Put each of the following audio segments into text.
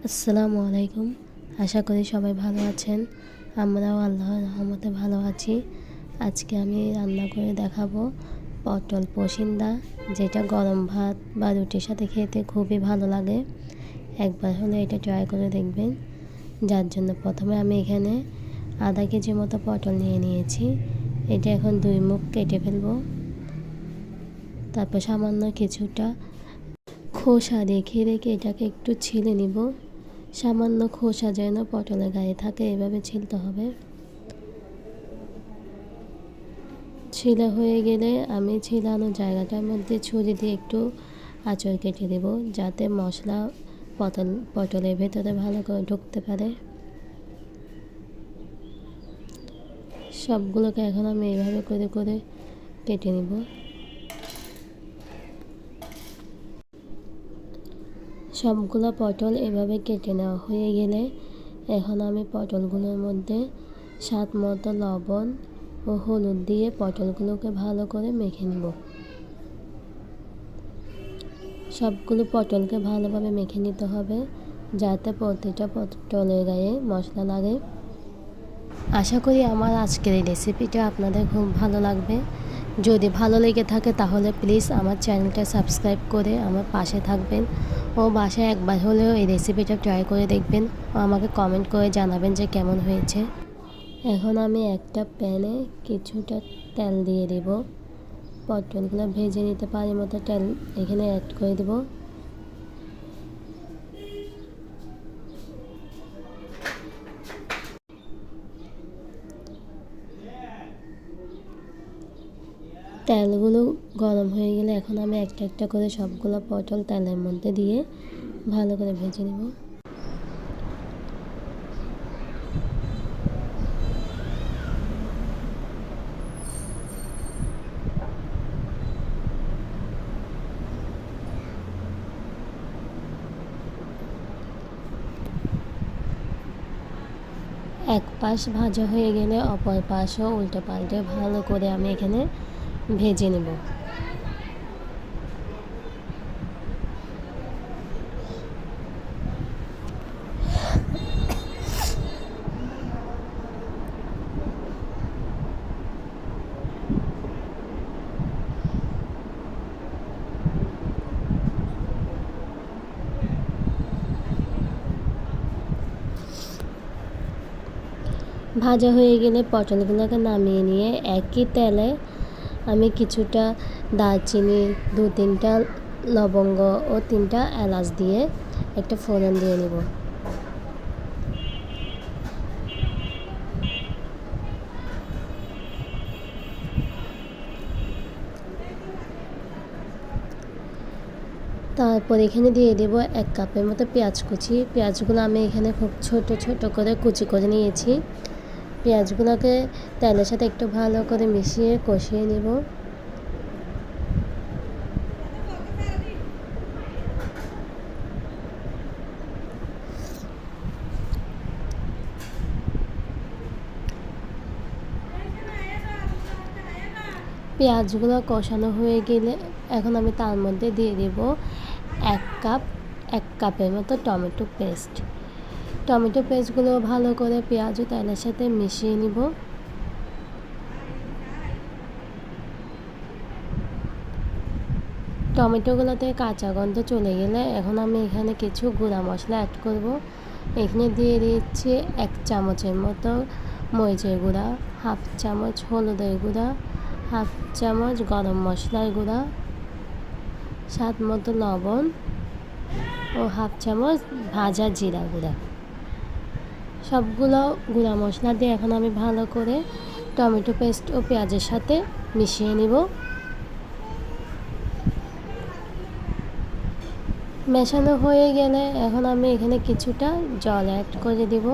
আসসালামু আলাইকুম। আশা করি সবাই ভালো আছেন। আমরাও আল্লাহর রহমতে ভালো আছি। আজকে আমি রান্না করে দেখাবো পটল পসিন্দা, যেটা গরম ভাত বা রুটির সাথে খেতে খুবই ভালো লাগে। একবার হলে এটা ট্রাই করে দেখবেন। যার জন্য প্রথমে আমি এখানে আধা কেজি মতো পটল নিয়ে নিয়েছি। এটা এখন 2 মুখ কেটে ফেলবো। তারপর সামান্য কিছুটা খোসা রেখে এটাকে একটু ছিলে নিব। সামান্য খোসা যেন পটলের গায়ে থাকে, এভাবে ছিলতে হবে। ছিলা হয়ে গেলে আমি ছিলানো জায়গাটার মধ্যে ছুরি দিয়ে একটু আঁচড় কেটে দেব, যাতে মশলা পটলের ভেতরে ভালো করে ঢুকতে পারে। সবগুলোকে এখন আমি এইভাবে করে করে কেটে নিব। সবগুলো পটল এভাবে কেটে নেওয়া হয়ে গেলে এখন আমি পটলগুলোর মধ্যে স্বাদ মতো লবণ ও হলুদ দিয়ে পটলগুলোকে ভালো করে মেখে নেব। সবগুলো পটলকে ভালোভাবে মেখে নিতে হবে, যাতে প্রতিটা পটলের গায়ে মশলা লাগে। আশা করি আমার আজকের এই রেসিপিটা আপনাদের খুব ভালো লাগবে। যদি ভালো লেগে থাকে তাহলে প্লিজ আমার চ্যানেলটা সাবস্ক্রাইব করে আমার পাশে থাকবেন ও বাসায় একবার হলেও এই রেসিপিটা ট্রাই করে দেখবেন ও আমাকে কমেন্ট করে জানাবেন যে কেমন হয়েছে। এখন আমি একটা প্যানে কিছুটা তেল দিয়ে দেব। পটলগুলো ভেজে নিতে পারি মতো তেল এখানে অ্যাড করে দেব। তেলগুলো গরম হয়ে গেলে এখন আমি একটা একটা করে সবগুলো পটল তেলের মধ্যে দিয়ে ভালো করে ভেজে নেব। এক পাশ ভাজা হয়ে গেলে অপর পাশও উল্টে পাল্টে ভালো করে আমি এখানে ভেজে নেব। ভাজা হয়ে গেলে পটলগুলোকে নামিয়ে নিয়ে একই তেলে আমি কিছুটা দারচিনি, 2-3টা লবঙ্গ ও 3টা এলাচ দিয়ে একটা ফোড়ন দিয়ে নেব। তারপর এখানে দিয়ে দেব 1 কাপের মতো পেঁয়াজ কুচি। পেঁয়াজগুলো আমি এখানে খুব ছোট ছোট করে কুচি করে নিয়েছি। পেঁয়াজগুলোকে তেলের সাথে একটু ভালো করে মিশিয়ে কষিয়ে নেব। পেঁয়াজগুলো কষানো হয়ে গেলে এখন আমি তার মধ্যে দিয়ে দেব 1 কাপের মতো টমেটো পেস্ট। টমেটো পেস্টগুলো ভালো করে পেঁয়াজ ও তেলের সাথে মিশিয়ে নিব। টমেটোগুলোতে কাঁচা গন্ধ চলে গেলে এখন আমি এখানে কিছু গুঁড়া মশলা অ্যাড করব। এখানে দিয়ে দিচ্ছি 1 চামচের মতো মরিচের গুঁড়া, 1/2 চামচ হলুদের গুঁড়া, 1/2 চামচ গরম মশলার গুঁড়া, স্বাদ মতো লবণ ও 1/2 চামচ ভাজা জিরা গুঁড়া। সবগুলো গুঁড়া মশলা দিয়ে এখন আমি ভালো করে টমেটো পেস্ট ও পেঁয়াজের সাথে মিশিয়ে নিব। মেশানো হয়ে গেলে এখন আমি এখানে কিছুটা জল অ্যাড করে দেব।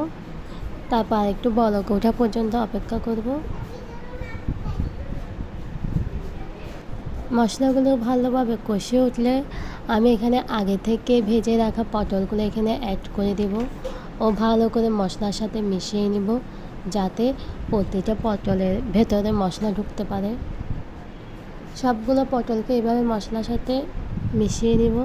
তারপর একটু বলক ওঠা পর্যন্ত অপেক্ষা করব। মশলাগুলো ভালোভাবে কষে উঠলে আমি এখানে আগে থেকে ভেজে রাখা পটলগুলো এখানে অ্যাড করে দেব ও ভালো করে মশলার সাথে মিশিয়ে নিব, যাতে প্রতিটা পটলের ভেতরে মশলা ঢুকতে পারে। সবগুলো পটলকে এভাবে মশলার সাথে মিশিয়ে নিব।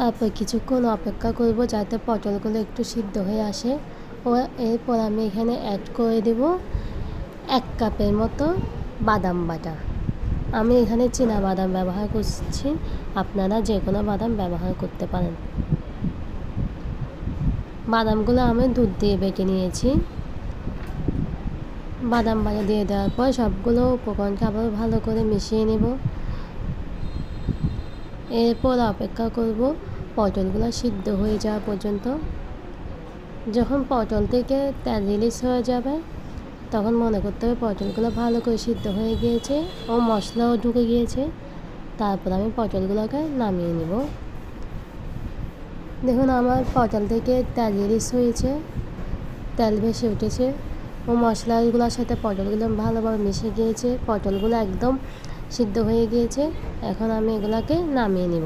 তারপর কিছুক্ষণ অপেক্ষা করব যাতে পটলগুলো একটু সিদ্ধ হয়ে আসে। ও এরপর আমি এখানে অ্যাড করে দেব 1 কাপের মতো বাদাম বাটা। আমি এখানে চীনা বাদাম ব্যবহার করছি, আপনারা যে কোনো বাদাম ব্যবহার করতে পারেন। বাদামগুলো আমি দুধ দিয়ে বেটে নিয়েছি। বাদাম বাটা দিয়ে দেওয়ার পর সবগুলো উপকরণকে আবার ভালো করে মিশিয়ে নেব। এরপর অপেক্ষা করব পটলগুলো সিদ্ধ হয়ে যাওয়া পর্যন্ত। যখন পটল থেকে তেল রিলিজ হয়ে যাবে তখন মনে করতে হবে পটলগুলো ভালো করে সিদ্ধ হয়ে গিয়েছে ও মশলাও ঢুকে গিয়েছে। তারপর আমি পটলগুলোকে নামিয়ে নেব। দেখুন আমার পটল থেকে তেল রিলিজ হয়েছে, তেল ভেসে উঠেছে ও মশলাগুলোর সাথে পটলগুলো ভালোভাবে মিশে গিয়েছে। পটলগুলো একদম সিদ্ধ হয়ে গিয়েছে। এখন আমি এগুলোকে নামিয়ে নেব।